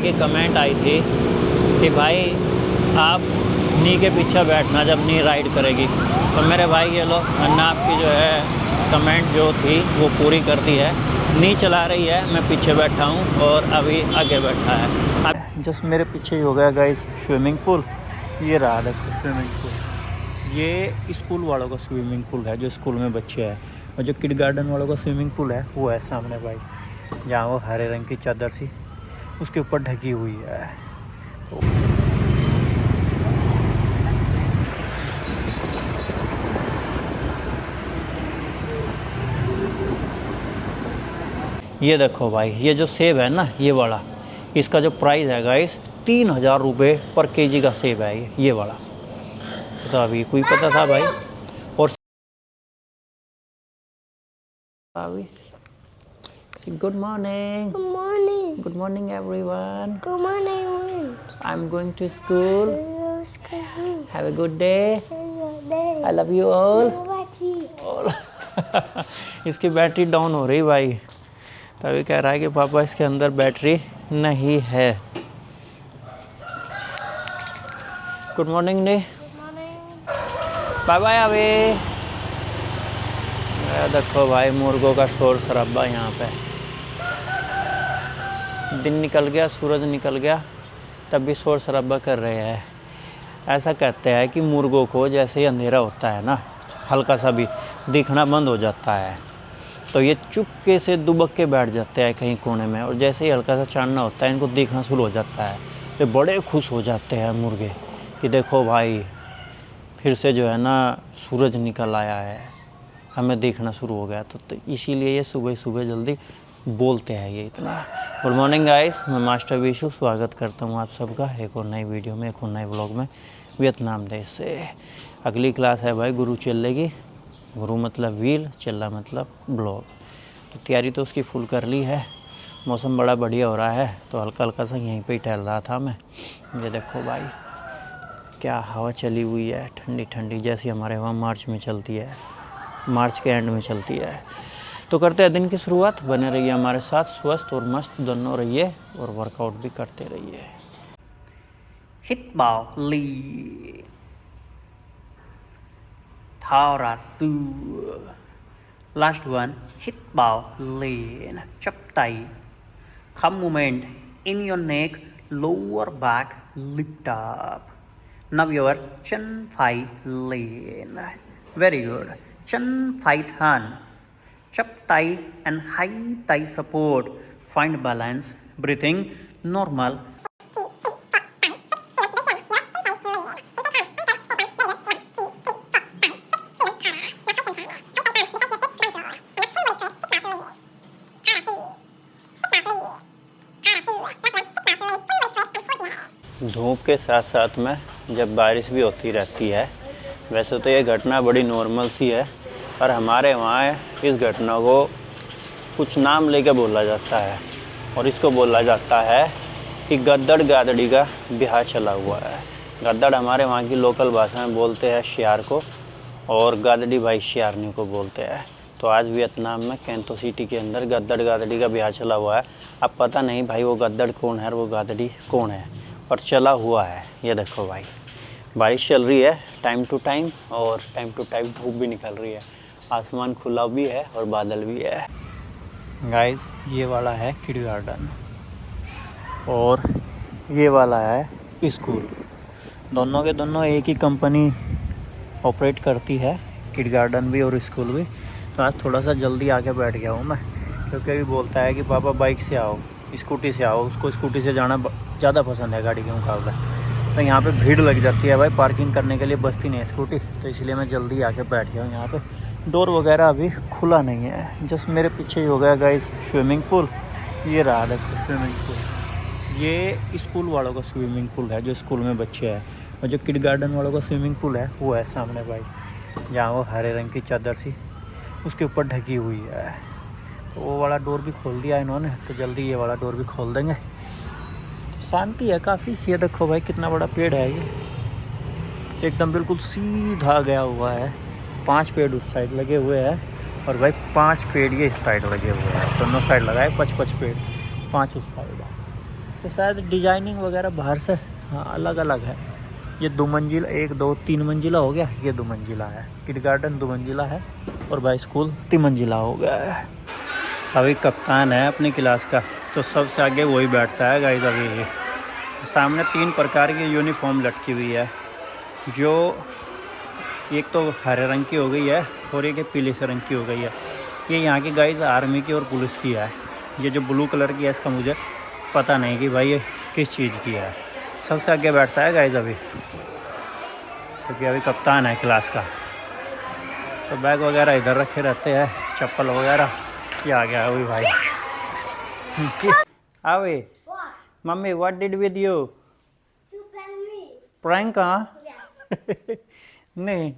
की कमेंट आई थी कि भाई आप नी के पीछे बैठना जब नी राइड करेगी। तो मेरे भाई ये लो मैंने आपकी जो है कमेंट जो थी वो पूरी कर दी है। नी चला रही है, मैं पीछे बैठा हूँ और अभी आगे बैठा है। अब जस्ट मेरे पीछे ही हो गया गाइस स्विमिंग पूल। ये रहा देखो स्विमिंग पूल। ये स्कूल वालों का स्विमिंग पूल है जो स्कूल में बच्चे हैं, और जो किड गार्डन वालों का स्विमिंग पूल है वो है सामने भाई, जहाँ वो हरे रंग की चादर सी उसके ऊपर ढकी हुई है। तो ये देखो भाई, ये जो सेब है ना ये वाला, इसका जो प्राइस है गाइस 3000 रुपये पर केजी का सेब है ये वाला। तो अभी कोई पता था भाई। और अभी good morning, Good morning. Good morning everyone, Good morning, everyone. I am going to school, have a good day, I love you all. इसकी बैटरी डाउन हो रही भाई, तभी कह रहा है कि पापा इसके अंदर बैटरी नहीं है। गुड मॉर्निंग ने, बाय बाय। अभी देखो भाई मुर्गों का शोर शराबा यहाँ पे। दिन निकल गया, सूरज निकल गया, तब भी शोर शराबा कर रहे हैं। ऐसा कहते हैं कि मुर्गों को जैसे ही अंधेरा होता है ना, हल्का सा भी दिखना बंद हो जाता है, तो ये चुपके से दुबक के बैठ जाते हैं कहीं कोने में, और जैसे ही हल्का सा चांदना होता है इनको दिखना शुरू हो जाता है। तो बड़े खुश हो जाते हैं मुर्गे कि देखो भाई फिर से जो है ना सूरज निकल आया है, हमें देखना शुरू हो गया। तो इसीलिए ये सुबह सुबह जल्दी बोलते हैं ये इतना। गुड मॉर्निंग गाइस, मैं मास्टर विशु स्वागत करता हूँ आप सबका एक और नई वीडियो में, एक और नए ब्लॉग में वियतनाम देश से। अगली क्लास है भाई गुरु चेल्ले की। गुरु मतलब व्हील, चेल्ला मतलब ब्लॉग। तो तैयारी तो उसकी फुल कर ली है। मौसम बड़ा बढ़िया हो रहा है, तो हल्का हल्का सा यहीं पे ही टहल रहा था मैं। ये देखो भाई क्या हवा चली हुई है, ठंडी ठंडी, जैसी हमारे वहाँ मार्च में चलती है, मार्च के एंड में चलती है। तो करते हैं दिन की शुरुआत। बने रहिए हमारे साथ, स्वस्थ और मस्त दोनों रहिए और वर्कआउट भी करते रहिए। हिट बाओ ली थारा सू, लास्ट वन हिट बाओ लेन चपटाई, खम movement in your neck, lower back lift up, now your chin fight lean, very good, chin fight hand, chop tight and high thigh support, find balance, breathing normal. धूप के साथ साथ में जब बारिश भी होती रहती है, वैसे तो ये घटना बड़ी नॉर्मल सी है, पर हमारे वहाँ इस घटना को कुछ नाम लेके बोला जाता है, और इसको बोला जाता है कि गद्दड़ गादड़ी का ब्याह चला हुआ है। गद्दड़ हमारे वहाँ की लोकल भाषा में बोलते हैं शियार को, और गादड़ी भाई शियारनी को बोलते हैं। तो आज वियतनाम में कैंतो सिटी के अंदर गद्दड़ गादड़ी का ब्याह चला हुआ है। अब पता नहीं भाई वो गद्दड़ कौन है और वो गादड़ी कौन है, पर चला हुआ है। ये देखो भाई बारिश चल रही है टाइम टू टाइम, और टाइम टू टाइम धूप भी निकल रही है, आसमान खुला भी है और बादल भी है। गाइस ये वाला है किड गार्डन और ये वाला है स्कूल। दोनों के दोनों एक ही कंपनी ऑपरेट करती है, किड गार्डन भी और स्कूल भी। तो आज थोड़ा सा जल्दी आके बैठ गया हूँ मैं, क्योंकि अभी बोलता है कि पापा बाइक से आओ, स्कूटी से आओ। उसको स्कूटी से जाना ज़्यादा पसंद है गाड़ी के मुकाबले। तो यहाँ पे भीड़ लग जाती है भाई, पार्किंग करने के लिए बचती नहीं है स्कूटी, तो इसलिए मैं जल्दी आके बैठ गया हूँ यहाँ पे। डोर वगैरह अभी खुला नहीं है। जस्ट मेरे पीछे ही हो गया गाइस स्विमिंग पूल। ये रहा देखो स्विमिंग पूल। ये स्कूल वालों का स्विमिंग पूल है जो स्कूल में बच्चे हैं, और जो किड गार्डन वालों का स्विमिंग पूल है वो है सामने भाई, जहाँ वो हरे रंग की चादर सी उसके ऊपर ढकी हुई है। तो वो वाला डोर भी खोल दिया इन्होंने, तो जल्दी ये वाला डोर भी खोल देंगे। शांति है काफ़ी। ये देखो भाई कितना बड़ा पेड़ है, ये एकदम बिल्कुल सीधा गया हुआ है। 5 पेड़ उस साइड लगे हुए हैं, और भाई 5 पेड़ ये इस साइड लगे हुए हैं। दोनों साइड लगाए 5-5 पेड़, 5 उस साइड है। तो शायद डिजाइनिंग वगैरह बाहर से हाँ अलग अलग है। ये 2 मंजिल 1 2 3 मंजिला हो गया, ये 2 मंजिला है। किडगार्टन 2 मंजिला है और भाई स्कूल 3 मंजिला हो गया है। अभी कप्तान है अपनी क्लास का, तो सबसे आगे वही बैठता है गाइस। अभी ये सामने 3 प्रकार की यूनिफॉर्म लटकी हुई है, जो एक तो हरे रंग की हो गई है और एक पीले से रंग की हो गई है। ये यहाँ की गाइस आर्मी की और पुलिस की है। ये जो ब्लू कलर की है इसका मुझे पता नहीं कि भाई ये किस चीज़ की है। सबसे आगे बैठता है गाइस अभी, क्योंकि अभी कप्तान है क्लास का। तो बैग वगैरह इधर रखे रहते हैं, चप्पल वगैरह। ये आ गया अभी भाई। अभी mummy what did with you? You can me. Prank? हाँ Yeah. नहीं,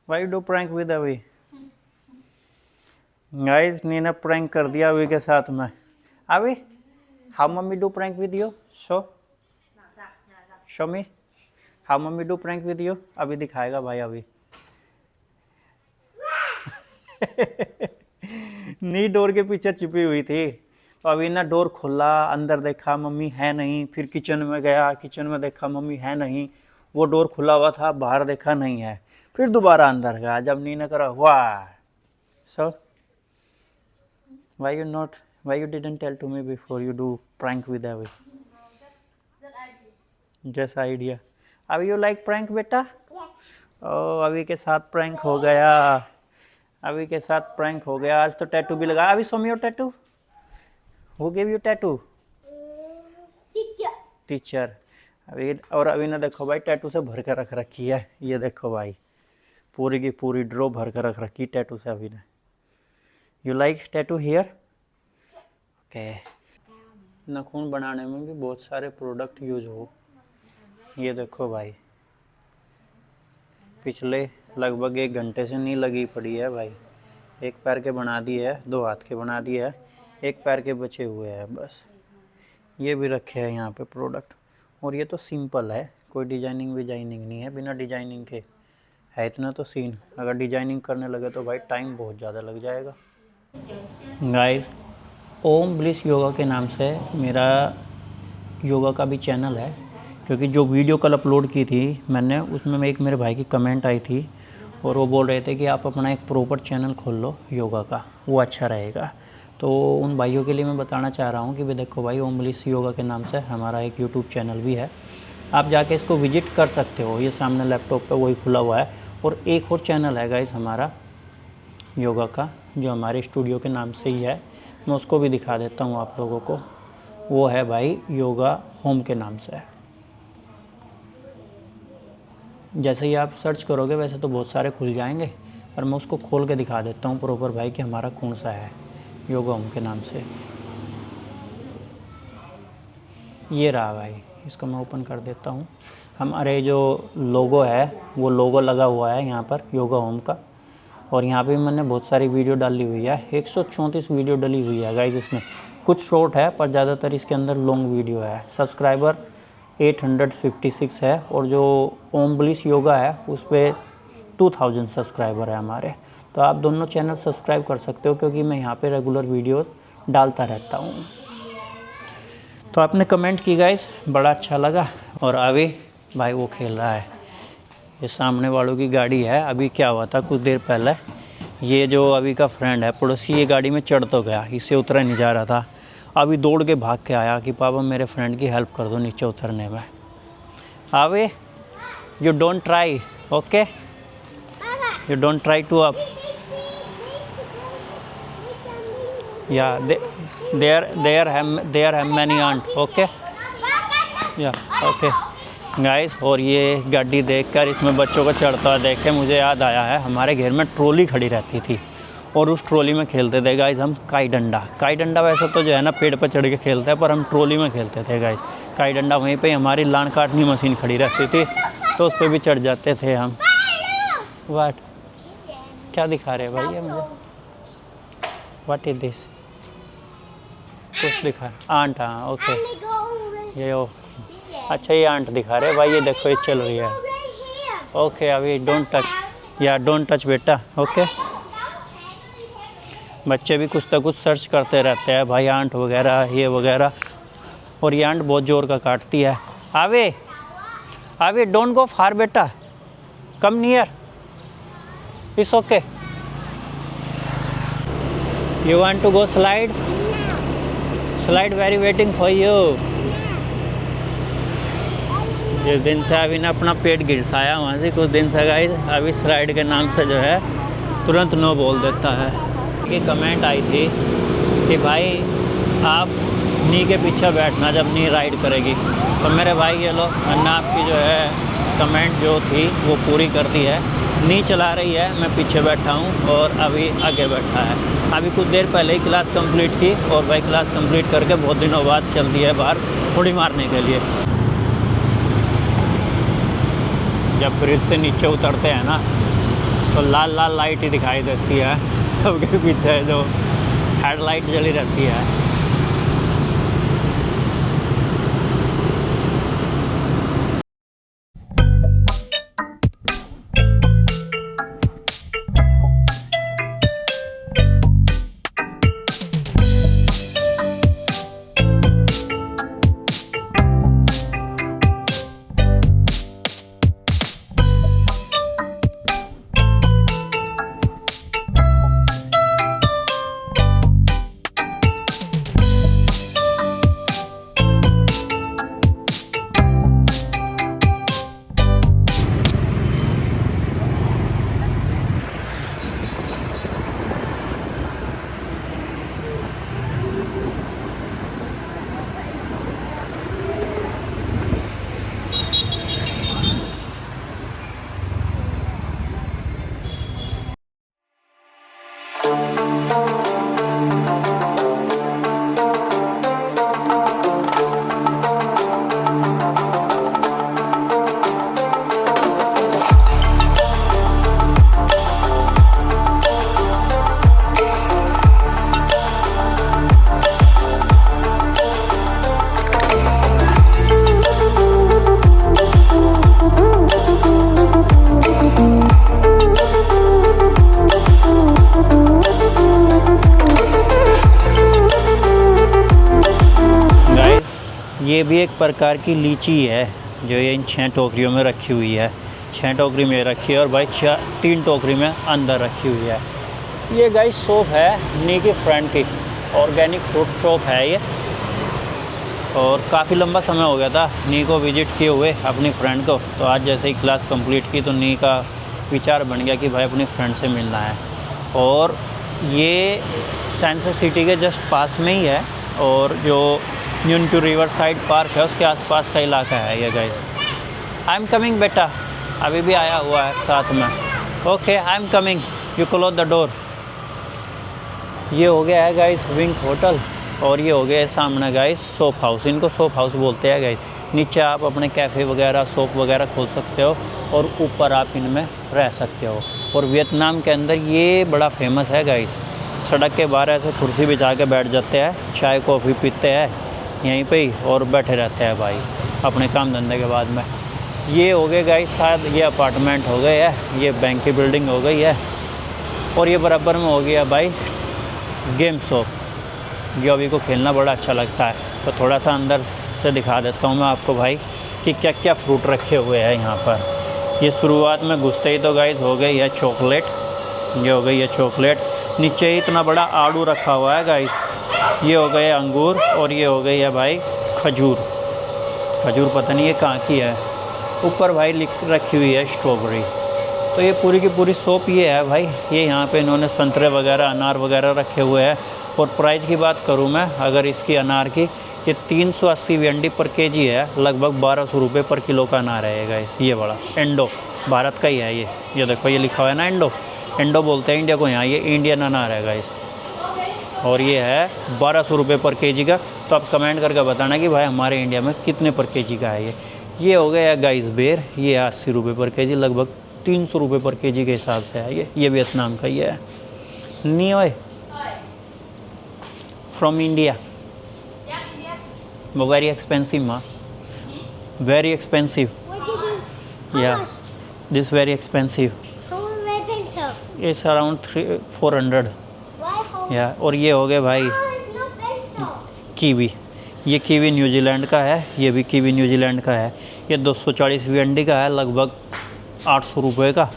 वाई डू प्रैंक विद अभी? गाइस नीना प्रैंक कर दिया अभी के साथ में। अभी how mummy do prank with you? Show me how mummy do prank with you. अभी दिखाएगा भाई अभी। नी डोर के पीछे छिपी हुई थी, तो अभी ना डोर खोला, अंदर देखा मम्मी है नहीं, फिर किचन में गया, किचन में देखा मम्मी है नहीं, वो डोर खुला हुआ था, बाहर देखा नहीं है, फिर दोबारा अंदर गया। जब नी ने करा वाह, सो why you didn't tell to me before you do prank with Avi? Just idea. अभी you like prank बेटा? Yes. ओ अभी के साथ प्रैंक हो गया, अभी के साथ प्रैंक हो गया। आज तो टैटू भी लगा। अभी show me your tattoo. Who gave you tattoo? Teacher. Teacher. अभी और अभी ने देखो भाई टैटू से भर कर रख रखी है। ये देखो भाई पूरी की पूरी ड्रॉ भर कर रख रखी टैटू से अभी ने। You like tattoo here? Okay. नाखून बनाने में भी बहुत सारे प्रोडक्ट यूज हो। ये देखो भाई पिछले लगभग 1 घंटे से नहीं लगी पड़ी है भाई। 1 पैर के बना दिए है, 2 हाथ के बना दिए है, 1 पैर के बचे हुए हैं बस। ये भी रखे हैं यहाँ पे प्रोडक्ट। और ये तो सिंपल है, कोई डिजाइनिंग विजाइनिंग नहीं है। बिना डिजाइनिंग के है इतना तो सीन। अगर डिजाइनिंग करने लगे तो भाई टाइम बहुत ज़्यादा लग जाएगा। गाइस ओम ब्लिस योगा के नाम से मेरा योगा का भी चैनल है, क्योंकि जो वीडियो कल अपलोड की थी मैंने, उसमें एक मेरे भाई की कमेंट आई थी और वो बोल रहे थे कि आप अपना एक प्रॉपर चैनल खोल लो योगा का, वो अच्छा रहेगा। तो उन भाइयों के लिए मैं बताना चाह रहा हूँ कि भाई देखो भाई ओम ब्लिस योगा के नाम से हमारा एक यूट्यूब चैनल भी है, आप जाके इसको विजिट कर सकते हो। ये सामने लैपटॉप पे वही खुला हुआ है। और एक और चैनल है गाइस हमारा योगा का, जो हमारे स्टूडियो के नाम से ही है, मैं उसको भी दिखा देता हूँ आप लोगों को। वो है भाई योगा होम के नाम से। जैसे ही आप सर्च करोगे वैसे तो बहुत सारे खुल जाएंगे, पर मैं उसको खोल के दिखा देता हूँ प्रॉपर भाई कि हमारा कौन सा है योगा होम के नाम से। ये रहा भाई, इसको मैं ओपन कर देता हूँ। हमारे जो लोगो है वो लोगो लगा हुआ है यहाँ पर योगा होम का। और यहाँ पे मैंने बहुत सारी वीडियो डाली हुई है, 134 वीडियो डली हुई है गाइस। इसमें कुछ शॉर्ट है पर ज़्यादातर इसके अंदर लॉन्ग वीडियो है। सब्सक्राइबर 856 है और जो ओम ब्लिस योगा है उस पर 2000 सब्सक्राइबर है हमारे। तो आप दोनों चैनल सब्सक्राइब कर सकते हो, क्योंकि मैं यहाँ पे रेगुलर वीडियो डालता रहता हूँ। तो आपने कमेंट की गाइस, बड़ा अच्छा लगा। और अभी भाई वो खेल रहा है, ये सामने वालों की गाड़ी है। अभी क्या हुआ था कुछ देर पहले, ये जो अभी का फ्रेंड है पड़ोसी, ये गाड़ी में चढ़ तो गया, इससे उतरा नहीं जा रहा था। अभी दौड़ के भाग के आया कि पापा मेरे फ्रेंड की हेल्प कर दो नीचे उतरने में। अभी you don't try, okay, you don't try to up. Yeah there have many ant, okay yeah okay guys. और ये गाड़ी देखकर इसमें बच्चों को चढ़ता हुआ देख के मुझे याद आया है, हमारे घर में ट्रॉली खड़ी रहती थी और उस ट्रॉली में खेलते थे गाइस हम काई डंडा। काई डंडा वैसे तो जो है ना पेड़ पर चढ़ के खेलते हैं, पर हम ट्रॉली में खेलते थे गाइस काई डंडा। वहीं पे हमारी लान काटनी मशीन खड़ी रहती थी, तो उस पर भी चढ़ जाते थे हम। वाट क्या दिखा रहे भाई ये मुझे? What is this? कुछ दिखा आंट? हाँ ओके, ये ओ अच्छा ये आंट दिखा रहे भाई। ये देखो ये चल रही है। ओके अभी डोंट टच, या डोंट टच बेटा, ओके। बच्चे भी कुछ ना कुछ सर्च करते रहते हैं भाई, आंट वगैरह ये वगैरह। और ये आंट बहुत ज़ोर का काटती है। आवे आवे, डोंट गो फार बेटा, come near, it's okay. You want to go slide? Slide very waiting for you. जिस दिन से अभी ने अपना पेट गिरसाया वहाँ से कुछ दिन से गाइस, अभी स्लाइड के नाम से जो है तुरंत नो बोल देता है। कि कमेंट आई थी कि भाई आप नी के पीछे बैठना जब नी राइड करेगी, तो मेरे भाई ये लो मैंने आपकी जो है कमेंट जो थी वो पूरी कर दी है। नी चला रही है, मैं पीछे बैठा हूँ और अभी आगे बैठा है। अभी कुछ देर पहले ही क्लास कंप्लीट की और भाई क्लास कंप्लीट करके बहुत दिनों बाद चल दी है बाहर उड़ी मारने के लिए। जब ब्रिज से नीचे उतरते हैं ना तो लाल लाल लाइट ही दिखाई देती है, सबके पीछे जो हेडलाइट जली रहती है। ये भी एक प्रकार की लीची है जो ये इन 6 टोकरियों में रखी हुई है। 6 टोकरी में रखी है और भाई 3 टोकरी में अंदर रखी हुई है। ये गाइस शॉप है नी की फ्रेंड की, ऑर्गेनिक फ्रूट शॉप है ये। और काफ़ी लंबा समय हो गया था नी को विजिट किए हुए अपनी फ्रेंड को, तो आज जैसे ही क्लास कंप्लीट की तो नी का विचार बन गया कि भाई अपनी फ्रेंड से मिलना है। और ये साइंस सिटी के जस्ट पास में ही है और जो न्यूनक्यू रिवर साइड पार्क है उसके आसपास का इलाका है ये गाइस। आई एम कमिंग बेटा, अभी भी आया हुआ है साथ में। Okay I am coming, you close the door. ये हो गया है गाइस विंक होटल और ये हो गया है सामने गाइस सोप हाउस। इनको सोप हाउस बोलते हैं गाइस। नीचे आप अपने कैफ़े वगैरह सोप वगैरह खोल सकते हो और ऊपर आप इनमें रह सकते हो। और वियतनाम के अंदर ये बड़ा फेमस है गाइस। सड़क के बाहर ऐसे कुर्सी बिछा के बैठ जाते हैं, चाय कॉफ़ी पीते हैं यहीं पे ही और बैठे रहते हैं भाई अपने काम धंधे के बाद में। ये हो गए गाइस शायद ये अपार्टमेंट हो गए है, ये बैंक की बिल्डिंग हो गई है और ये बराबर में हो गया भाई गेम शॉप, जो अभी को खेलना बड़ा अच्छा लगता है। तो थोड़ा सा अंदर से दिखा देता हूँ मैं आपको भाई कि क्या क्या फ्रूट रखे हुए हैं यहाँ पर। ये शुरुआत में घुसते ही तो गाइस हो गई है चॉकलेट, ये हो गई है चॉकलेट। नीचे ही इतना बड़ा आड़ू रखा हुआ है गाइस। ये हो गए अंगूर और ये हो गई है भाई खजूर। खजूर पता नहीं ये कहाँ की है। ऊपर भाई लिख रखी हुई है स्ट्रॉबेरी। तो ये पूरी की पूरी शॉप ये है भाई। ये यहाँ पे इन्होंने संतरे वगैरह अनार वगैरह रखे हुए हैं। और प्राइस की बात करूँ मैं अगर इसकी अनार की, ये 380 VND पर केजी है, लगभग 1200 रुपये पर किलो का अनार है गाइस। ये बड़ा एंडो भारत का ही है ये देखो ये लिखा हुआ है ना एंडो, एंडो बोलते हैं इंडिया को, यहाँ ये इंडियन अनार है गाइस। और ये है 1200 रुपये पर केजी का। तो आप कमेंट करके बताना कि भाई हमारे इंडिया में कितने पर केजी का है ये हो गया है गाइस बेर, ये 80 रुपये पर केजी, लगभग 300 रुपये पर केजी के हिसाब से है ये वियतनाम का ये है। नियोए फ्रॉम इंडिया, वेरी एक्सपेंसिव माँ, वेरी एक्सपेंसिव। या this very expensive, it's around 400 या। और ये हो गए भाई कीवी, ये कीवी न्यूजीलैंड का है, ये भी कीवी न्यूजीलैंड का है। ये 240 VND का है, लगभग 800 रुपये का,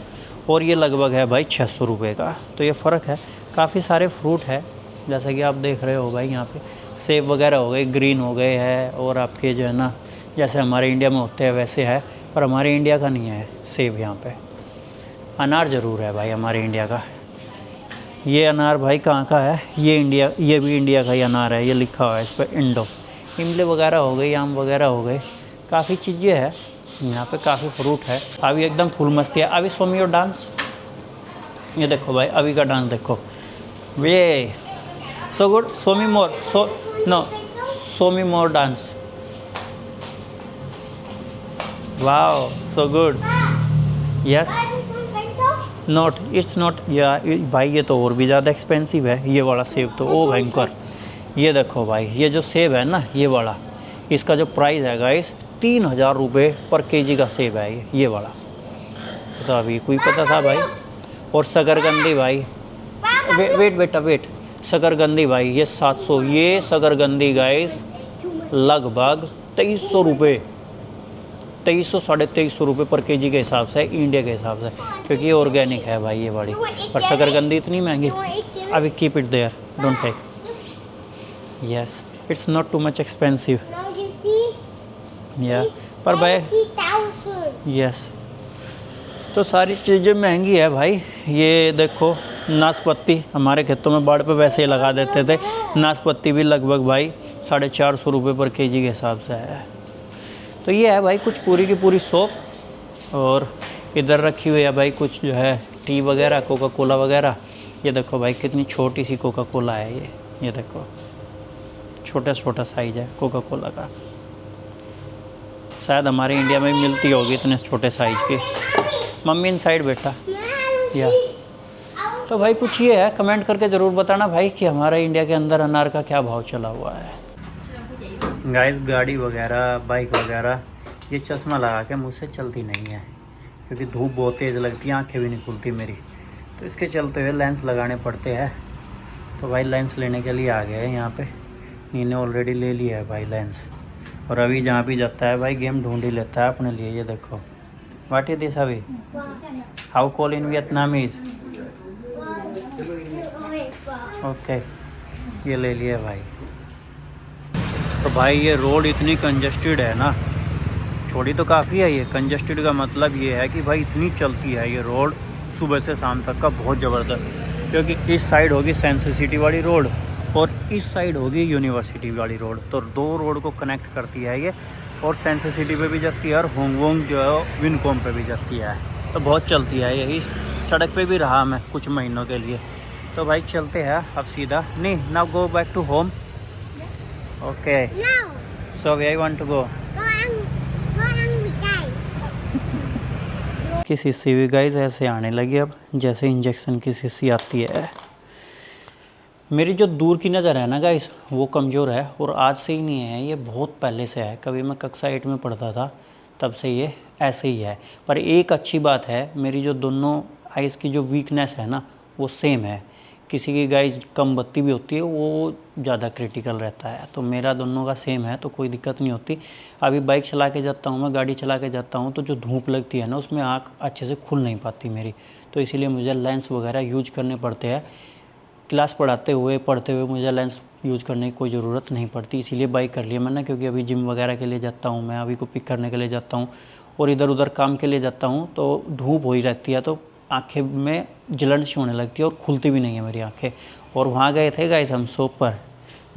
और ये लगभग है भाई 600 रुपये का। तो ये फ़र्क है। काफ़ी सारे फ्रूट है जैसा कि आप देख रहे हो भाई। यहाँ पे सेब वगैरह हो गए, ग्रीन हो गए हैं, और आपके जो है ना जैसे हमारे इंडिया में होते हैं वैसे है, पर हमारे इंडिया का नहीं है सेब यहाँ पे। अनार ज़रूर है भाई हमारे इंडिया का। ये अनार भाई कहाँ का है? ये इंडिया, ये भी इंडिया का ही अनार है। ये लिखा हुआ है इस पर इंडो। इमली वगैरह हो गई, आम वगैरह हो गए, काफ़ी चीज़ें हैं यहाँ पे, काफ़ी फ्रूट है। अभी एकदम फुल मस्ती है। अभी सो मी योर डांस। ये देखो भाई अभी का डांस देखो, way so good, show me more, so no, show me more dance, wow so good, yes, not, it's not, yeah भाई ये तो और भी ज़्यादा एक्सपेंसिव है ये वाला सेब तो, ओ भयंकर। ये देखो भाई ये जो सेब है ना ये वाला, इसका जो प्राइस है गाइस 3000 रुपये पर केजी का सेब है ये वाला। तो अभी कोई पता था भाई। और शकरकंदी भाई, वेट बेटा वेट, शकरकंदी भाई ये 700, ये शकरकंदी गाइस लगभग 2300 रुपये, 2300 साढ़े 2300 रुपये पर केजी के हिसाब से, इंडिया के हिसाब से, क्योंकि ये ऑर्गेनिक है भाई ये वाली। पर शकरकंदी इतनी महंगी। अभी keep it there, don't take, yes it's not too much expensive, या पर भाई यस। तो सारी चीज़ें महंगी है भाई। ये देखो नाशपाती, हमारे खेतों में बाढ़ पे वैसे ही लगा देते थे। नाशपाती भी लगभग भाई 450 रुपये पर केजी के हिसाब से है। तो ये है भाई कुछ पूरी की पूरी शॉप। और इधर रखी हुई है भाई कुछ जो है टी वगैरह, कोका कोला वगैरह। ये देखो भाई कितनी छोटी सी कोका कोला है ये देखो, छोटा छोटा साइज है कोका कोला का। शायद हमारे इंडिया में भी मिलती होगी इतने छोटे साइज़ की। मम्मी इन साइड बेटा, या तो भाई कुछ ये है, कमेंट करके ज़रूर बताना भाई कि हमारे इंडिया के अंदर अनार का क्या भाव चला हुआ है। गाइस गाड़ी वगैरह, बाइक वगैरह, ये चश्मा लगा के मुझसे चलती नहीं है क्योंकि धूप बहुत तेज़ लगती है, आंखें भी नहीं खुलती मेरी, तो इसके चलते हुए लेंस लगाने पड़ते हैं। तो भाई लेंस लेने के लिए आ गए हैं यहाँ पे। इन्हें ऑलरेडी ले लिया है भाई लेंस, और अभी जहाँ भी जाता है भाई गेम ढूंढ ही लेता है अपने लिए। ये देखो, व्हाट इज दिस अभी, how call in Vietnamese, okay ये ले लिया भाई। तो भाई ये रोड इतनी कंजस्टेड है ना, छोटी तो काफ़ी है ये, कंजस्टेड का मतलब ये है कि भाई इतनी चलती है ये रोड सुबह से शाम तक का, बहुत ज़बरदस्त। क्योंकि इस साइड होगी सेंस सिटी वाली रोड और इस साइड होगी यूनिवर्सिटी वाली रोड, तो दो रोड को कनेक्ट करती है ये, और सेंस सिटी पे भी जाती है और होंगवोंग जो है विनकॉम पे भी जाती है। तो बहुत चलती है ये, इस सड़क पे भी रहा मैं कुछ महीनों के लिए। तो भाई चलते हैं अब सीधा, नहीं now go back to home, okay so way I want to go. की शीशी भी गाइस ऐसे आने लगी अब, जैसे इंजेक्शन की शीशी आती है। मेरी जो दूर की नज़र है ना गाइस वो कमज़ोर है, और आज से ही नहीं है, ये बहुत पहले से है। कभी मैं कक्षा 8 में पढ़ता था तब से ये ऐसे ही है। पर एक अच्छी बात है, मेरी जो दोनों आइज़ की जो वीकनेस है ना वो सेम है। किसी की गाइस कम बत्ती भी होती है, वो ज़्यादा क्रिटिकल रहता है, तो मेरा दोनों का सेम है, तो कोई दिक्कत नहीं होती। अभी बाइक चला के जाता हूँ मैं, गाड़ी चला के जाता हूँ, तो जो धूप लगती है ना उसमें आँख अच्छे से खुल नहीं पाती मेरी, तो इसीलिए मुझे लेंस वगैरह यूज करने पड़ते हैं। क्लास पढ़ते हुए मुझे लेंस यूज़ करने की कोई ज़रूरत नहीं पड़ती, इसीलिए बाइक कर लिया मैंने। क्योंकि अभी जिम वगैरह के लिए जाता हूँ मैं, अभी को पिक करने के लिए जाता हूँ और इधर उधर काम के लिए जाता हूँ, तो धूप हो ही रहती है, तो आंखें में जलन सी होने लगती है और खुलती भी नहीं है मेरी आंखें। और वहाँ गए थे गाइस हम शॉप पर,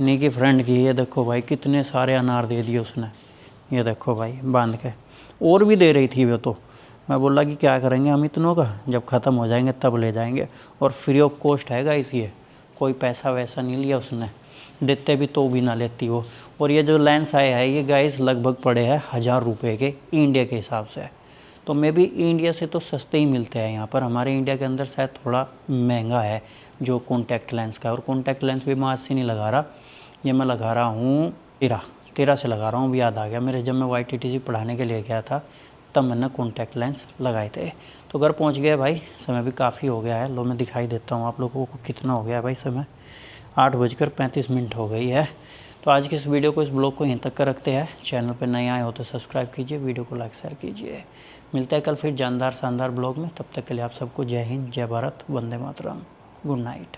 नी की फ्रेंड की। ये देखो भाई कितने सारे अनार दे दिए उसने, ये देखो भाई बांध के, और भी दे रही थी वो। तो मैं बोला कि क्या करेंगे हम इतनों का, जब ख़त्म हो जाएंगे तब ले जाएंगे। और फ्री ऑफ कॉस्ट है गाइस, ये कोई पैसा वैसा नहीं लिया उसने, देते भी तो भी ना लेती वो। और ये जो लेंस आए हैं ये गाइस लगभग पड़े हैं 1000 रुपये के इंडिया के हिसाब से। तो मे भी इंडिया से तो सस्ते ही मिलते हैं यहाँ पर, हमारे इंडिया के अंदर शायद थोड़ा महंगा है जो कॉन्टैक्ट लेंस का। और कॉन्टैक्ट लेंस भी मैं आज से नहीं लगा रहा, ये मैं लगा रहा हूँ 13 से लगा रहा हूँ। भी याद आ गया मेरे, जब मैं YTTC पढ़ाने के लिए गया था तब मैंने कॉन्टैक्ट लेंस लगाए थे। तो घर पहुँच गया भाई, समय भी काफ़ी हो गया है। लो मैं दिखाई देता हूँ आप लोगों को कितना हो गया है भाई समय, 8:35 हो गई है। तो आज की इस वीडियो को, इस ब्लॉग को यहीं तक का रखते हैं। चैनल पर नए आए हो तो सब्सक्राइब कीजिए, वीडियो को लाइक शेयर कीजिए। मिलता है कल फिर जानदार शानदार ब्लॉग में। तब तक के लिए आप सबको जय हिंद, जय भारत, वंदे मातरम, गुड नाइट।